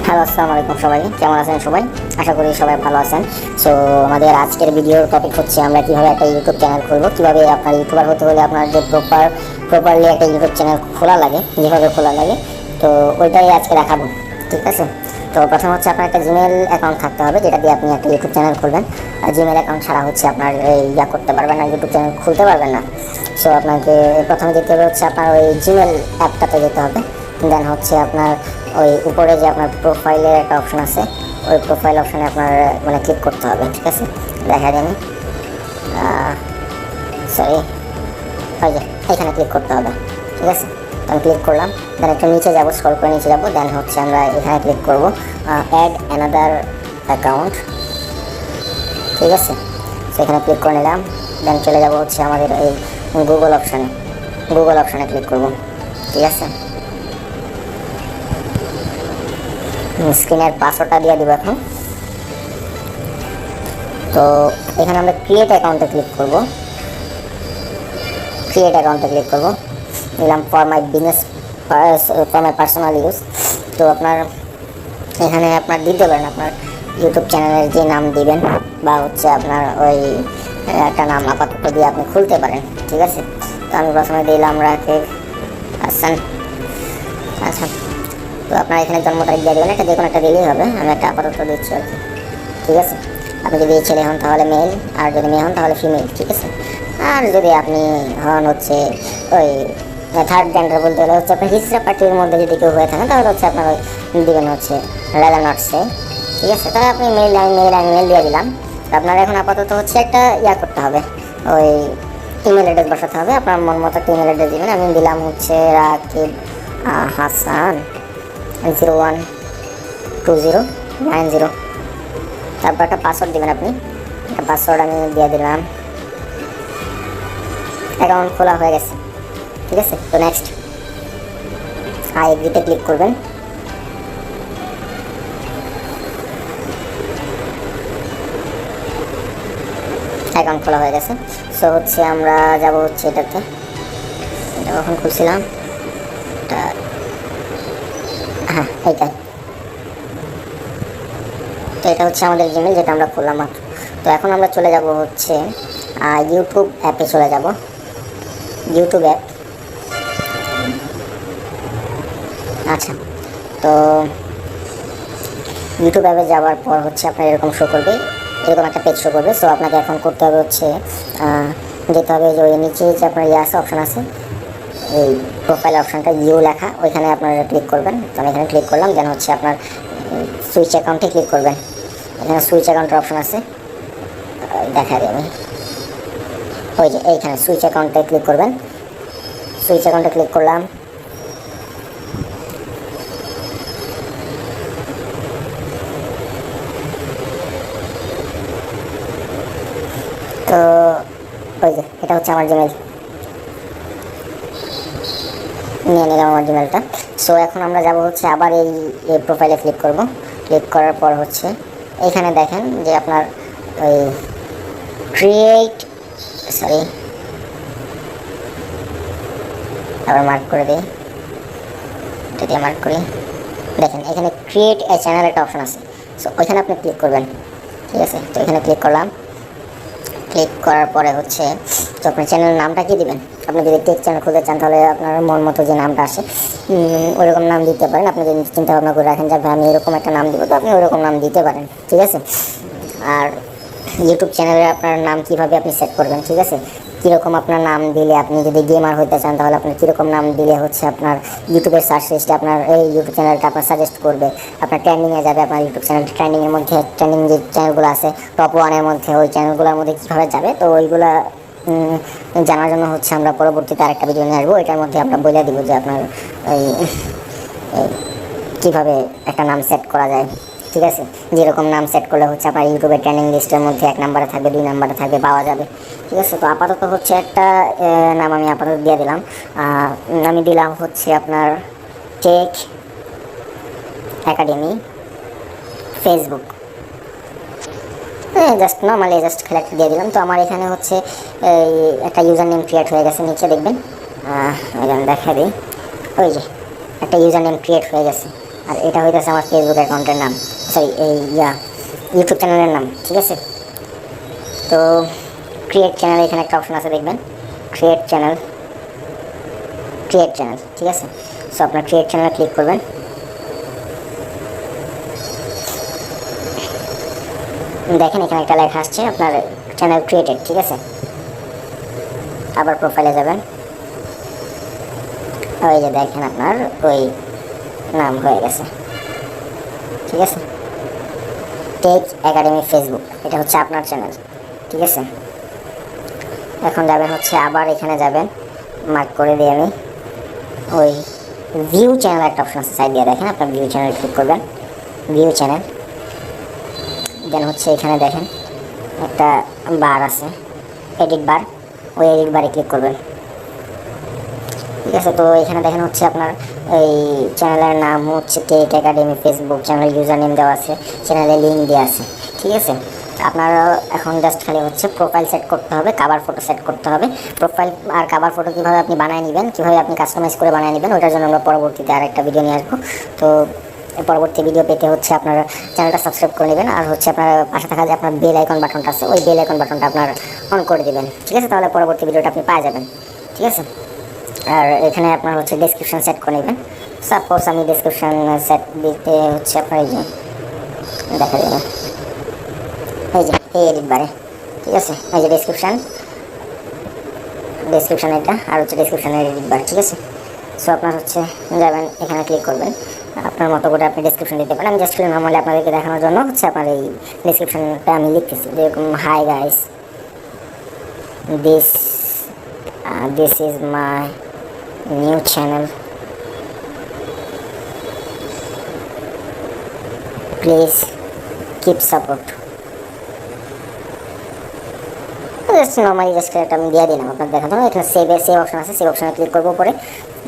Hello, আসসালামু আলাইকুম সবাই, কেমন আছেন সবাই? আশা করি সবাই ভালো আছেন। সো আমাদের আজকের ভিডিওর টপিক হচ্ছে আমরা কীভাবে একটা ইউটিউব চ্যানেল খুলবো, কীভাবে আপনার ইউটিউবার হতে হলে আপনার যে প্রপারলি একটা ইউটিউব চ্যানেল খোলা লাগে, যেভাবে খোলা লাগে, তো ওইটাই আজকে দেখাবো। ঠিক আছে, তো প্রথম হচ্ছে আপনার একটা জিমেল অ্যাকাউন্ট থাকতে হবে, যেটা দিয়ে আপনি একটা ইউটিউব চ্যানেল খুলবেন। আর জিমেল অ্যাকাউন্ট ছাড়া হচ্ছে আপনার করতে পারবেন না, ইউটিউব চ্যানেল খুলতে পারবেন না। সো আপনাকে প্রথমে যেতে হবে হচ্ছে আপনার ওই জিমেল অ্যাপটাতে যেতে হবে। দেন হচ্ছে আপনার ওই উপরে যে আপনার প্রোফাইলের একটা অপশন আছে, ওই প্রোফাইল অপশানে আপনার ক্লিক করতে হবে। ঠিক আছে, দেখা যায়নি, সরি, ওই যে এখানে ক্লিক করতে হবে। ঠিক আছে, আমি ক্লিক করলাম, দেন একটু নিচে যাবো, স্ক্রল করে নিচে যাবো, দেন হচ্ছে আমরা এখানে ক্লিক করবো অ্যাড অ্যানাদার অ্যাকাউন্ট। ঠিক আছে, সেখানে ক্লিক করে নিলাম, দেন চলে যাবো হচ্ছে আমাদের এই গুগল অপশানে ক্লিক করবো। ঠিক আছে, স্ক্রিনের পাসওয়ার্ডটা দিয়ে দিব এখন। তো এখানে আমরা ক্রিয়েট অ্যাকাউন্টে ক্লিক করব, নিলাম for my business, for my personal use. তো আপনার এখানে আপনার দিতে পারেন আপনার ইউটিউব চ্যানেলের যে নাম দিবেন, বা হচ্ছে আপনার ওই একটা নাম আপাতত দিয়ে আপনি খুলতে পারেন। ঠিক আছে, তো আমি প্রথমে দিলাম রাকিব হাসান। আচ্ছা, তো আপনার এখানে জন্ম তারিখ দিয়ে দেবেন, একটা যে কোনো একটা দিলেই হবে, আমি একটা আপাতত দিচ্ছি আর কি। ঠিক আছে, আপনি যদি ছেলে হন তাহলে মেল, আর যদি মেয়ে হন তাহলে ফিমেল। ঠিক আছে, আর যদি আপনি হন হচ্ছে ওই থার্ড জেন্ডার বলতে গেলে হচ্ছে আপনার হিজড়া পার্টির মধ্যে যদি কেউ হয়ে থাকেন, তাহলে হচ্ছে আপনার ওই দিবেন হচ্ছে রাদার নট সে। ঠিক আছে, তাহলে আপনি মেল দিয়ে দিলাম। আপনার এখন আপাতত হচ্ছে একটা করতে হবে, ওই ইমেল অ্যাড্রেস বসাতে হবে। আপনার মন মতো একটা ইমেল অ্যাড্রেস দিবেন। আমি দিলাম হচ্ছে রাকিব হাসান 012090। তারপর একটা পাসওয়ার্ড দেবেন আপনি, একটা পাসওয়ার্ড আমি দিয়ে দিলাম। অ্যাকাউন্ট খোলা হয়ে গেছে। ঠিক আছে, তো নেক্সট আই এগ্রিতে ক্লিক করবেন। অ্যাকাউন্ট খোলা হয়ে গেছে। সো হচ্ছে আমরা যাব হচ্ছে এটাতে, এটা কখন খুলছিলাম, হ্যাঁ এইটাই। তো এটা হচ্ছে আমাদের জিমেল, যেটা আমরা খুললাম মাত্র। তো এখন আমরা চলে যাব হচ্ছে ইউটিউব অ্যাপে চলে যাব, ইউটিউব অ্যাপ। আচ্ছা, তো ইউটিউব অ্যাপে যাওয়ার পর হচ্ছে আপনার এরকম শো করবে, এরকম একটা পেজ শো করবে। সো আপনাকে এখন করতে হবে হচ্ছে যেতে হবে যে ওই নিচে যে আপনার আছে অপশান আছে, এই প্রোফাইল অপশানটা লেখা, ওইখানে আপনারা ক্লিক করবেন। তো আমি এখানে ক্লিক করলাম, দেন হচ্ছে আপনার সুইচ অ্যাকাউন্টে ক্লিক করবেন। এখানে সুইচ অ্যাকাউন্টের অপশান আছে, দেখা দিই আমি, ওই যে এইখানে সুইচ অ্যাকাউন্টে ক্লিক করবেন। সুইচ অ্যাকাউন্টে ক্লিক করলাম, তো ওই যে এটা হচ্ছে আমার জিমেল, নিয়ে নিলাম আমার জিমেলটা। সো এখন আমরা যাব হচ্ছে আবার এই প্রোফাইলে ক্লিক করব। ক্লিক করার পর হচ্ছে এখানে দেখেন যে আপনার ওই আবার মার্ক করে দিই, এটা দিয়ে মার্ক করি। দেখেন এখানে ক্রিয়েট এ চ্যানেল একটা অপশন আছে, সো ওইখানে আপনি ক্লিক করবেন। ঠিক আছে, তো এখানে ক্লিক করলাম। ক্লিক করার পরে হচ্ছে তো আপনার চ্যানেলের নামটা কি দিবেন। আপনি যদি টেক চ্যানেল খুলতে চান তাহলে আপনার মন মতো যে নামটা আসে ওইরকম নাম দিতে পারেন। আপনি যদি চিন্তা ভাবনা করে রাখেন যে আমি এরকম একটা নাম দিব, তো আপনি ওইরকম নাম দিতে পারেন। ঠিক আছে, আর ইউটিউব চ্যানেলে আপনার নাম কীভাবে আপনি সেট করবেন, ঠিক আছে, কীরকম আপনার নাম দিলে, আপনি যদি গেমার হতে চান তাহলে আপনার কীরকম নাম দিলে হচ্ছে আপনার ইউটিউবের সার্চ লিস্টে আপনার এই ইউটিউব চ্যানেলটা আপনার সাজেস্ট করবে, আপনার ট্রেন্ডিংয়ে যাবে, আপনার ইউটিউব চ্যানেল ট্রেন্ডিংয়ের মধ্যে, ট্রেন্ডিং যে চ্যানেলগুলো আছে টপ 1-এর মধ্যে, ওই চ্যানেলগুলোর মধ্যে কীভাবে যাবে, তো ওইগুলো জানার জন্য হচ্ছে আমরা পরবর্তীতে আরেকটা ভিডিও নিয়ে আসবো। এটার মধ্যে আমরা বলে দিব যে আপনার এই কীভাবে একটা নাম সেট করা যায়। ঠিক আছে, যেরকম নাম সেট করলে হচ্ছে আপনার ইউটিউবের ট্রেন্ডিং লিস্টের মধ্যে 1 নম্বরে থাকবে, 2 নম্বরে থাকবে, পাওয়া যাবে। ঠিক আছে, তো আপাতত হচ্ছে একটা নাম আমি আপাতত দিয়ে দিলাম। আমি দিলাম হচ্ছে আপনার tech academy Facebook, just normally just খেলা একটা দিয়ে দিলাম। তো আমার এখানে হচ্ছে এই একটা ইউজার নেম ক্রিয়েট হয়ে গেছে, নিচে দেখবেন, দেখা দিই, ওই যে একটা ইউজার নেম ক্রিয়েট হয়ে গেছে। আর এটা হইতেছে আমার ফেসবুক অ্যাকাউন্টের নাম, সরি এই ইউটিউব চ্যানেলের নাম, ঠিক আছে। তো ক্রিয়েট চ্যানেল, এখানে একটা অপশন আছে দেখবেন, ক্রিয়েট চ্যানেল, ঠিক আছে। সো আপনার ক্রিয়েট চ্যানেলে ক্লিক করবেন। দেখেন এখানে একটা লেখা আসছে আপনার চ্যানেল ক্রিয়েটেড, ঠিক আছে। আবার প্রোফাইলে যাবেন, ওই যে দেখেন আপনার ওই নাম হয়ে গেছে, ঠিক আছে। টেক একাডেমি ফেসবুক, এটা হচ্ছে আপনার চ্যানেল, ঠিক আছে। এখন যাবেন হচ্ছে আবার এখানে যাবেন, মার্ক করে দিই আমি, ওই ভিউ চ্যানেল একটা অপশন আছে সাইড দিয়ে, দেখেন আপনার ভিউ চ্যানেল ক্লিক করবেন, ভিউ চ্যানেল। দেন হচ্ছে এখানে দেখেন একটা বার আছে, এডিট বার, ওই এডিট বারে ক্লিক করবেন, ঠিক আছে। তো এখানে দেখেন হচ্ছে আপনার এই চ্যানেলের নাম হচ্ছে tech academy Facebook, channel user name দেওয়া আছে, চ্যানেলের লিঙ্ক দেওয়া আছে, ঠিক আছে। আপনার এখন জাস্ট খালি হচ্ছে প্রোফাইল সেট করতে হবে, কাভার ফটো সেট করতে হবে। প্রোফাইল আর কাভার ফটো কীভাবে আপনি বানিয়ে নেবেন, কীভাবে আপনি কাস্টমাইজ করে বানিয়ে নেবেন, ওটার জন্য আমরা পরবর্তীতে আর একটা ভিডিও নিয়ে আসবো। তো পরবর্তী ভিডিও পেতে হচ্ছে আপনার চ্যানেলটা সাবস্ক্রাইব করে নেবেন, আর হচ্ছে আপনার পাশে থাকা যে আপনার বেল আইকন বাটনটা আছে, ওই বেল আইকন বাটনটা আপনার অন করে দেবেন, ঠিক আছে। তাহলে পরবর্তী ভিডিওটা আপনি পেয়ে যাবেন, ঠিক আছে। আর এখানে আপনার হচ্ছে ডেসক্রিপশন সেট করে নেবেন। সাপোজ আমি ডেসক্রিপশন সেট দিতে হচ্ছে আপনার এই যে দেখা যাবে, এই যে এই এডিট বারে, ঠিক আছে। এই যে ডেসক্রিপশন এটা, আর হচ্ছে ডেসক্রিপশনের এডিট বার, ঠিক আছে। সো আপনার হচ্ছে যাবেন এখানে ক্লিক করবেন, আপনার মতো করে আপনি ডেসক্রিপশন দিতে পারেন। আমি জাস্ট নর্মালি আপনাদেরকে দেখানোর জন্য হচ্ছে আপনার এই ডেসক্রিপশনটা আমি লিখতেছি, যেরকম hi guys, this is my new channel, please keep support. Just normally just একটা আমি দিয়ে দিলাম আপনার দেখার জন্য। এখানে সেভ অপশন আছে, সেভ অপশনে ক্লিক করবো, পরে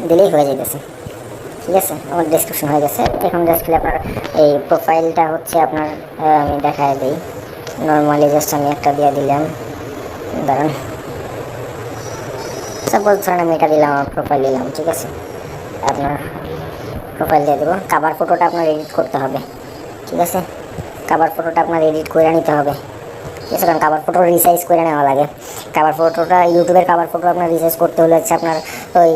দিলেই হয়ে যেতেছে, ঠিক আছে। আমার ডেসক্রিপশন হয়ে গেছে। এখন জাস্ট আপনার এই প্রোফাইলটা হচ্ছে আপনার আমি দেখায় দিই, নর্মালি জাস্ট আমি একটা দিয়ে দিলাম, দাঁড়ান, সাপোজ ধরেন আমি এটা দিলাম, আমার প্রোফাইল দিলাম, ঠিক আছে। আপনার প্রোফাইল দিয়ে দেবো। কাভার ফটোটা আপনার এডিট করতে হবে, ঠিক আছে। কাভার ফটোটা আপনার এডিট করে নিতে হবে, ঠিক আছে। কারণ কাভার ফটো রিসাইজ করে নেওয়া লাগে। কাভার ফটোটা ইউটিউবের কাভার ফটো আপনার রিসাইজ করতে হলে হচ্ছে আপনার ওই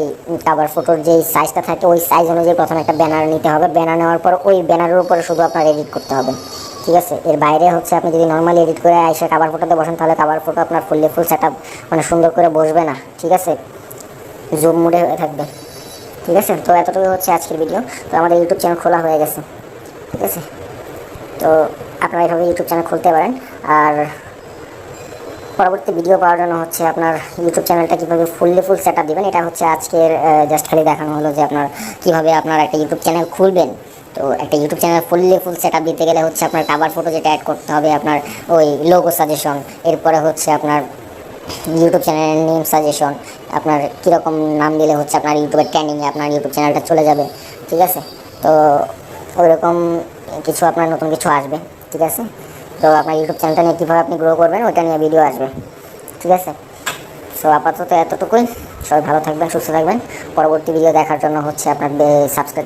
কাভার ফটোর যেই সাইজটা থাকে ওই সাইজ অনুযায়ী প্রথমে একটা ব্যানার নিতে হবে। ব্যানার নেওয়ার পর ওই ব্যানারের উপরে শুধু আপনার এডিট করতে হবে, ঠিক আছে। এর বাইরে হচ্ছে আপনি যদি নর্মালি এডিট করে এসে কাভার ফটোতে বসেন, তাহলে কাভার ফটো আপনার ফুল সেট আপ মানে সুন্দর করে বসবে না, ঠিক আছে। জুম মোডে হয়ে থাকবে, ঠিক আছে। তো এতটুকু হচ্ছে আজকের ভিডিও। তো আমাদের ইউটিউব চ্যানেল খোলা হয়ে গেছে, ঠিক আছে। তো আপনারা এইভাবে ইউটিউব চ্যানেল খুলতে পারেন। আর পরবর্তী ভিডিও পাওয়ার জন্য হচ্ছে আপনার ইউটিউব চ্যানেলটা কীভাবে ফুল সেট আপ দেবেন, এটা হচ্ছে আজকের জাস্ট খালি দেখানো হলো যে আপনার কীভাবে আপনার একটা ইউটিউব চ্যানেল খুলবেন। তো একটা YouTube channel full set up দিতে গেলে হচ্ছে আপনার কাভার ফটো যেটা অ্যাড করতে হবে, আপনার ওই লোগো সাজেশন, এরপরে হচ্ছে আপনার ইউটিউব চ্যানেলের নেম সাজেশন, আপনার কীরকম নাম দিলে হচ্ছে আপনার ইউটিউবের ট্রেন্ডিংয়ে আপনার ইউটিউব চ্যানেলটা চলে যাবে, ঠিক আছে। তো ওইরকম কিছু আপনার নতুন কিছু আসবে, ঠিক আছে। তো আপনার ইউটিউব চ্যানেলটা নিয়ে কীভাবে আপনি গ্রো করবেন ওইটা নিয়ে ভিডিও আসবে, ঠিক আছে। সো আপাতত এতটুকুই। সবাই ভালো থাকবেন, সুস্থ থাকবেন। পরবর্তী ভিডিও দেখার জন্য হচ্ছে আপনার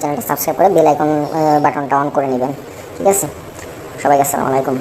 চ্যানেলটা সাবস্ক্রাইব করে বেল আইকন বাটনটা অন করে নেবেন, ঠিক আছে। সবাইকে আসসালামু আলাইকুম।